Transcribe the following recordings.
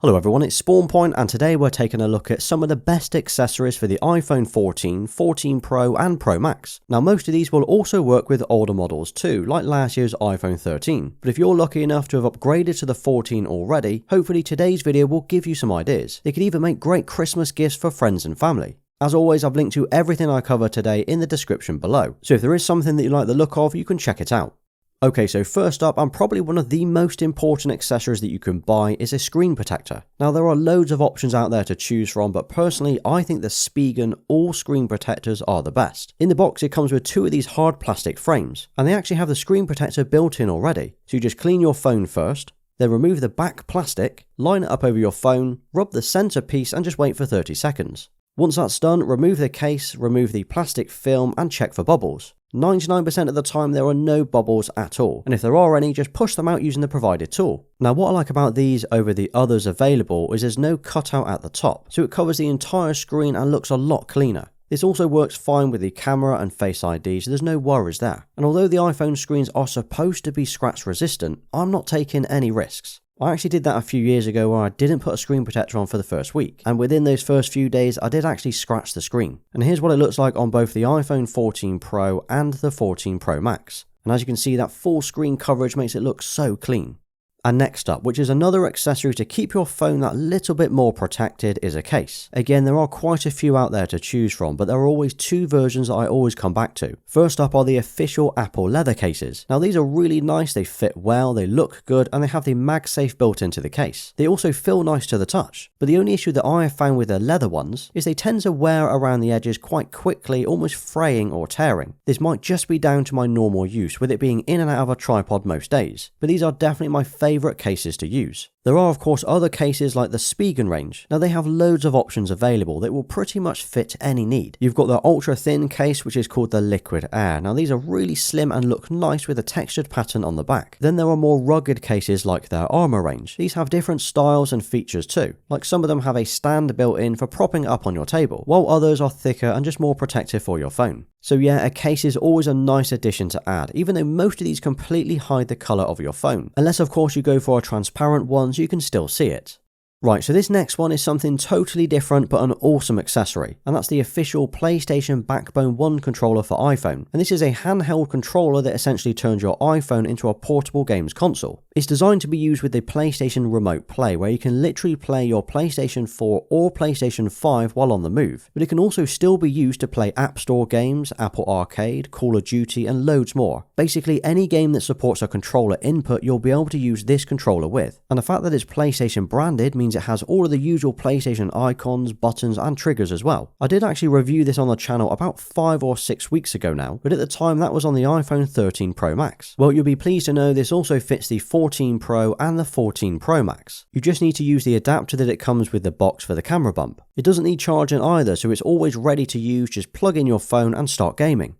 Hello everyone, it's SpawnPoiint and today we're taking a look at some of the best accessories for the iPhone 14, 14 Pro and Pro Max. Now most of these will also work with older models too, like last year's iPhone 13, but if you're lucky enough to have upgraded to the 14 already, hopefully today's video will give you some ideas. They could even make great Christmas gifts for friends and family. As always, I've linked to everything I cover today in the description below, so if there is something that you like the look of, you can check it out. Okay, so first up, and probably one of the most important accessories that you can buy is a screen protector. Now there are loads of options out there to choose from, but personally I think the Spigen all screen protectors are the best. In the box it comes with two of these hard plastic frames, and they actually have the screen protector built in already. So you just clean your phone first, then remove the back plastic, line it up over your phone, rub the center piece and just wait for 30 seconds. Once that's done, remove the case, remove the plastic film and check for bubbles. 99% of the time there are no bubbles at all, and if there are any, just push them out using the provided tool. Now what I like about these over the others available is there's no cutout at the top, so it covers the entire screen and looks a lot cleaner. This also works fine with the camera and Face ID, so there's no worries there. And although the iPhone screens are supposed to be scratch resistant, I'm not taking any risks. I actually did that a few years ago where I didn't put a screen protector on for the first week, and within those first few days I did actually scratch the screen. And here's what it looks like on both the iPhone 14 Pro and the 14 Pro Max. And as you can see, that full screen coverage makes it look so clean. And next up, which is another accessory to keep your phone that little bit more protected, is a case. Again, there are quite a few out there to choose from, but there are always two versions that I always come back to. First up are the official Apple leather cases. Now these are really nice, they fit well, they look good, and they have the MagSafe built into the case. They also feel nice to the touch, but the only issue that I have found with the leather ones is they tend to wear around the edges quite quickly, almost fraying or tearing. This might just be down to my normal use, with it being in and out of a tripod most days, but these are definitely my favourite cases to use. There are of course other cases like the Spigen range. Now they have loads of options available that will pretty much fit any need. You've got the ultra thin case which is called the Liquid Air. Now these are really slim and look nice with a textured pattern on the back. Then there are more rugged cases like their Armor range. These have different styles and features too. Like some of them have a stand built in for propping up on your table, while others are thicker and just more protective for your phone. So yeah, a case is always a nice addition to add, even though most of these completely hide the colour of your phone. Unless of course you go for a transparent one so you can still see it. Right, so this next one is something totally different but an awesome accessory, and that's the official PlayStation Backbone 1 controller for iPhone. And this is a handheld controller that essentially turns your iPhone into a portable games console. It's designed to be used with the PlayStation Remote Play, where you can literally play your PlayStation 4 or PlayStation 5 while on the move, but it can also still be used to play App Store games, Apple Arcade, Call of Duty and loads more. Basically any game that supports a controller input you'll be able to use this controller with, and the fact that it's PlayStation branded means it has all of the usual PlayStation icons, buttons and triggers as well. I did actually review this on the channel about 5 or 6 weeks ago now, but at the time that was on the iPhone 13 Pro Max. Well, you'll be pleased to know this also fits the 14 Pro and the 14 Pro Max. You just need to use the adapter that it comes with the box for the camera bump. It doesn't need charging either, so it's always ready to use, just plug in your phone and start gaming.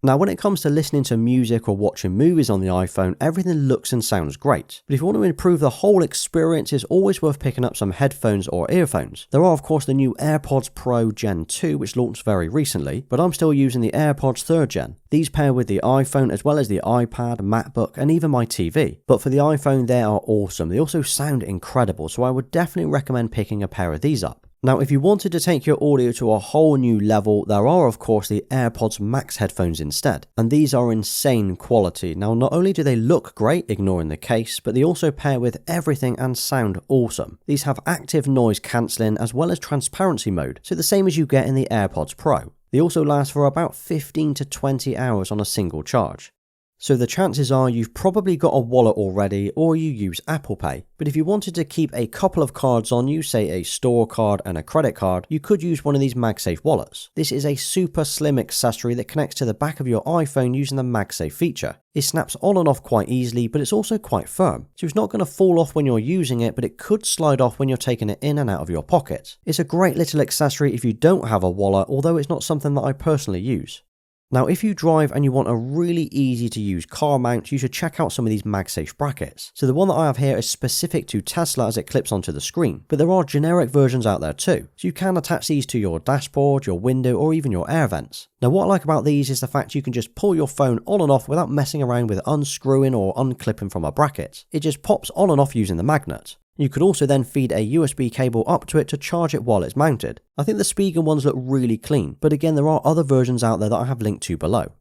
Now when it comes to listening to music or watching movies on the iPhone, everything looks and sounds great. But if you want to improve the whole experience, it's always worth picking up some headphones or earphones. There are of course the new AirPods Pro Gen 2 which launched very recently, but I'm still using the AirPods 3rd Gen. These pair with the iPhone as well as the iPad, MacBook and even my TV. But for the iPhone they are awesome. They also sound incredible, so I would definitely recommend picking a pair of these up. Now if you wanted to take your audio to a whole new level, there are of course the AirPods Max headphones instead, and these are insane quality. Now not only do they look great, ignoring the case, but they also pair with everything and sound awesome. These have active noise cancelling as well as transparency mode, so the same as you get in the AirPods Pro. They also last for about 15 to 20 hours on a single charge. So the chances are you've probably got a wallet already or you use Apple Pay. But if you wanted to keep a couple of cards on you, say a store card and a credit card, you could use one of these MagSafe wallets. This is a super slim accessory that connects to the back of your iPhone using the MagSafe feature. It snaps on and off quite easily, but it's also quite firm. So it's not going to fall off when you're using it, but it could slide off when you're taking it in and out of your pocket. It's a great little accessory if you don't have a wallet, although it's not something that I personally use. Now if you drive and you want a really easy to use car mount, you should check out some of these MagSafe brackets. So the one that I have here is specific to Tesla as it clips onto the screen, but there are generic versions out there too. So you can attach these to your dashboard, your window or even your air vents. Now what I like about these is the fact you can just pull your phone on and off without messing around with unscrewing or unclipping from a bracket. It just pops on and off using the magnet. You could also then feed a USB cable up to it to charge it while it's mounted. I think the Spigen ones look really clean, but again there are other versions out there that I have linked to below.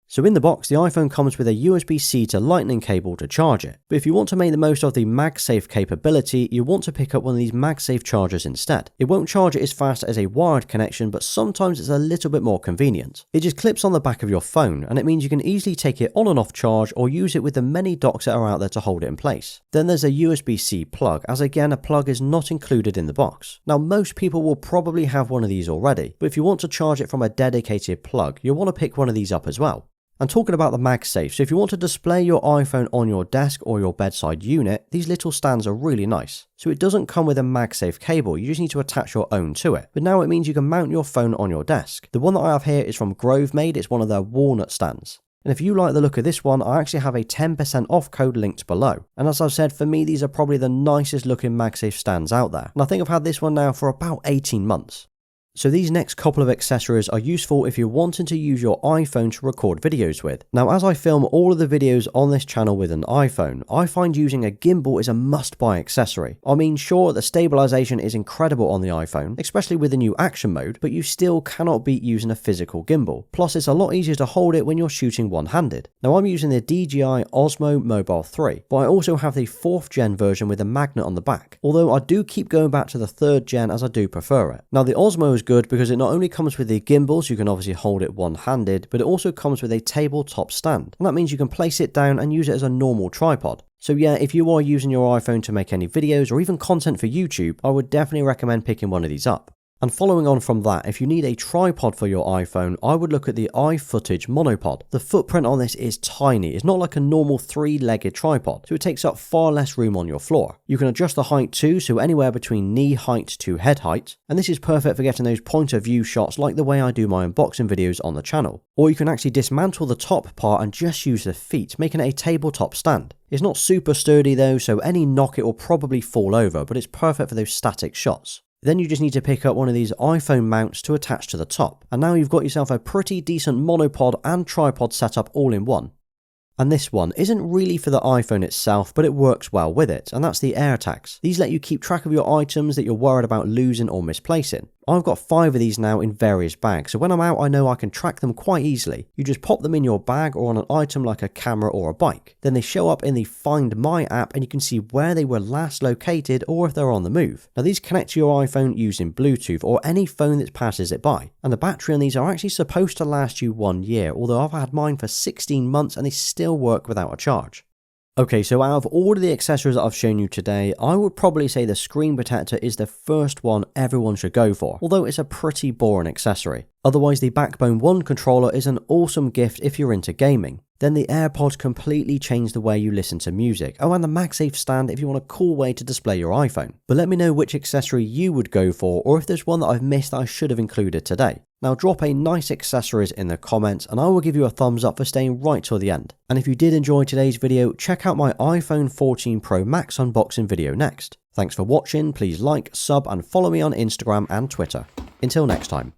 So in the box, the iPhone comes with a USB-C to Lightning cable to charge it, but if you want to make the most of the MagSafe capability, you want to pick up one of these MagSafe chargers instead. It won't charge it as fast as a wired connection, but sometimes it's a little bit more convenient. It just clips on the back of your phone, and it means you can easily take it on and off charge or use it with the many docks that are out there to hold it in place. Then there's a USB-C plug, as again a plug is not included in the box. Now most people will probably have one of these already, but if you want to charge it from a dedicated plug, you'll want to pick one of these up as well. And talking about the MagSafe, so if you want to display your iPhone on your desk or your bedside unit, these little stands are really nice. So it doesn't come with a MagSafe cable, you just need to attach your own to it. But now it means you can mount your phone on your desk. The one that I have here is from GroveMade, it's one of their walnut stands. And if you like the look of this one, I actually have a 10% off code linked below. And as I've said, for me these are probably the nicest looking MagSafe stands out there. And I think I've had this one now for about 18 months. So these next couple of accessories are useful if you're wanting to use your iPhone to record videos with. Now as I film all of the videos on this channel with an iPhone, I find using a gimbal is a must-buy accessory. I mean sure, the stabilization is incredible on the iPhone, especially with the new action mode, but you still cannot beat using a physical gimbal. Plus it's a lot easier to hold it when you're shooting one-handed. Now I'm using the DJI Osmo Mobile 3, but I also have the 4th gen version with a magnet on the back, although I do keep going back to the 3rd gen as I do prefer it. Now the Osmo is good because it not only comes with the gimbals, you can obviously hold it one-handed, but it also comes with a tabletop stand, and that means you can place it down and use it as a normal tripod. So yeah, if you are using your iPhone to make any videos or even content for YouTube, I would definitely recommend picking one of these up. And following on from that, if you need a tripod for your iPhone, I would look at the iFootage Monopod. The footprint on this is tiny, it's not like a normal 3-legged tripod, so it takes up far less room on your floor. You can adjust the height too, so anywhere between knee height to head height, and this is perfect for getting those point of view shots like the way I do my unboxing videos on the channel. Or you can actually dismantle the top part and just use the feet, making it a tabletop stand. It's not super sturdy though, so any knock it will probably fall over, but it's perfect for those static shots. Then you just need to pick up one of these iPhone mounts to attach to the top. And now you've got yourself a pretty decent monopod and tripod setup all in one. And this one isn't really for the iPhone itself, but it works well with it, and that's the AirTags. These let you keep track of your items that you're worried about losing or misplacing. I've got 5 of these now in various bags, so when I'm out I know I can track them quite easily. You just pop them in your bag or on an item like a camera or a bike. Then they show up in the Find My app and you can see where they were last located or if they're on the move. Now these connect to your iPhone using Bluetooth or any phone that passes it by. And the battery on these are actually supposed to last you 1 year, although I've had mine for 16 months and they still work without a charge. Okay, so out of all of the accessories that I've shown you today, I would probably say the screen protector is the first one everyone should go for, although it's a pretty boring accessory. Otherwise, the Backbone 1 controller is an awesome gift if you're into gaming. Then the AirPods completely change the way you listen to music. Oh, and the MagSafe stand if you want a cool way to display your iPhone. But let me know which accessory you would go for, or if there's one that I've missed that I should have included today. Now drop a nice accessories in the comments and I will give you a thumbs up for staying right till the end. And if you did enjoy today's video, check out my iPhone 14 Pro Max unboxing video next. Thanks for watching, please like, sub and follow me on Instagram and Twitter. Until next time.